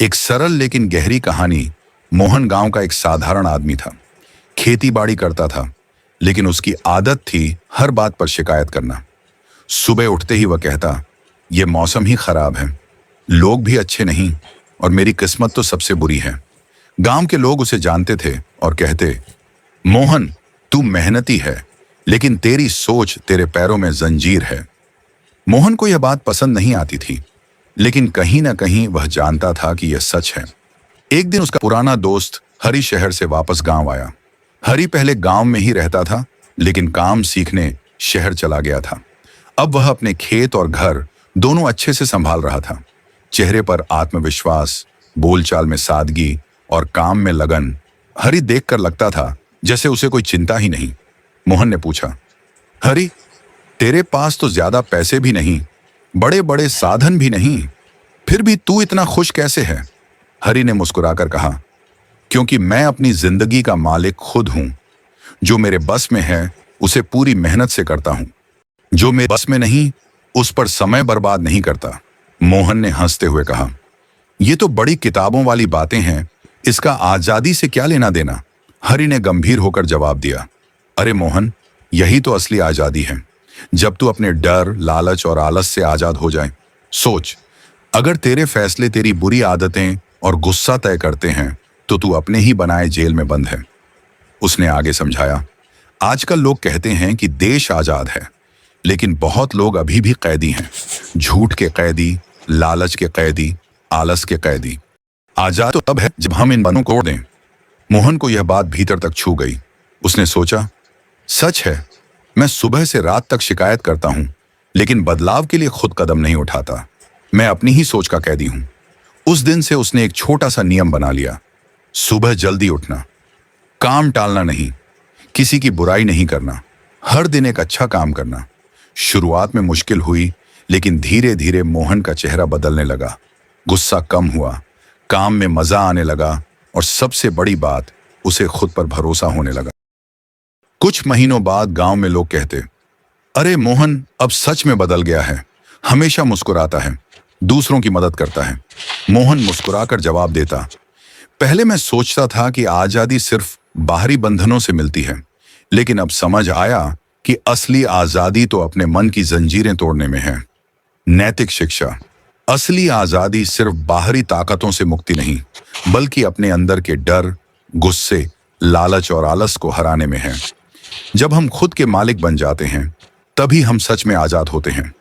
एक सरल लेकिन गहरी कहानी। मोहन गांव का एक साधारण आदमी था। खेती बाड़ी करता था, लेकिन उसकी आदत थी हर बात पर शिकायत करना। सुबह उठते ही वह कहता, यह मौसम ही खराब है, लोग भी अच्छे नहीं, और मेरी किस्मत तो सबसे बुरी है। गांव के लोग उसे जानते थे और कहते, मोहन, तू मेहनती है, लेकिन तेरी सोच तेरे पैरों में जंजीर है। मोहन को यह बात पसंद नहीं आती थी, लेकिन कहीं ना कहीं वह जानता था कि यह सच है। एक दिन उसका पुराना दोस्त हरी शहर से वापस गांव आया। हरी पहले गांव में ही रहता था, लेकिन काम सीखने शहर चला गया था। अब वह अपने खेत और घर दोनों अच्छे से संभाल रहा था। चेहरे पर आत्मविश्वास, बोलचाल में सादगी और काम में लगन। हरी देखकर लगता था जैसे उसे कोई चिंता ही नहीं। मोहन ने पूछा, हरी, तेरे पास तो ज्यादा पैसे भी नहीं, बड़े बड़े साधन भी नहीं, फिर भी तू इतना खुश कैसे है? हरी ने मुस्कुराकर कहा, क्योंकि मैं अपनी जिंदगी का मालिक खुद हूं। जो मेरे बस में है उसे पूरी मेहनत से करता हूं, जो मेरे बस में नहीं उस पर समय बर्बाद नहीं करता। मोहन ने हंसते हुए कहा, ये तो बड़ी किताबों वाली बातें हैं, इसका आजादी से क्या लेना देना? हरी ने गंभीर होकर जवाब दिया, अरे मोहन, यही तो असली आजादी है, जब तू अपने डर, लालच और आलस से आजाद हो जाए। सोच, अगर तेरे फैसले तेरी बुरी आदतें और गुस्सा तय करते हैं तो तू अपने ही बनाए जेल में बंद है। उसने आगे समझाया, आजकल लोग कहते हैं कि देश आजाद है, लेकिन बहुत लोग अभी भी कैदी हैं। झूठ के कैदी, लालच के कैदी, आलस के कैदी। आजाद तो तब है जब हम इन बंधनों को तोड़ दें। मोहन को यह बात भीतर तक छू गई। उसने सोचा, सच है, मैं सुबह से रात तक शिकायत करता हूं, लेकिन बदलाव के लिए खुद कदम नहीं उठाता। मैं अपनी ही सोच का कैदी हूं। उस दिन से उसने एक छोटा सा नियम बना लिया, सुबह जल्दी उठना, काम टालना नहीं, किसी की बुराई नहीं करना, हर दिन एक अच्छा काम करना। शुरुआत में मुश्किल हुई, लेकिन धीरे धीरे मोहन का चेहरा बदलने लगा। गुस्सा कम हुआ, काम में मजा आने लगा, और सबसे बड़ी बात, उसे खुद पर भरोसा होने लगा। कुछ महीनों बाद गांव में लोग कहते, अरे मोहन अब सच में बदल गया है, हमेशा मुस्कुराता है, दूसरों की मदद करता है। मोहन मुस्कुराकर जवाब देता, पहले मैं सोचता था कि आजादी सिर्फ बाहरी बंधनों से मिलती है, लेकिन अब समझ आया कि असली आजादी तो अपने मन की जंजीरें तोड़ने में है। नैतिक शिक्षा, असली आजादी सिर्फ बाहरी ताकतों से मुक्ति नहीं, बल्कि अपने अंदर के डर, गुस्से, लालच और आलस को हराने में है। जब हम खुद के मालिक बन जाते हैं, तभी हम सच में आजाद होते हैं।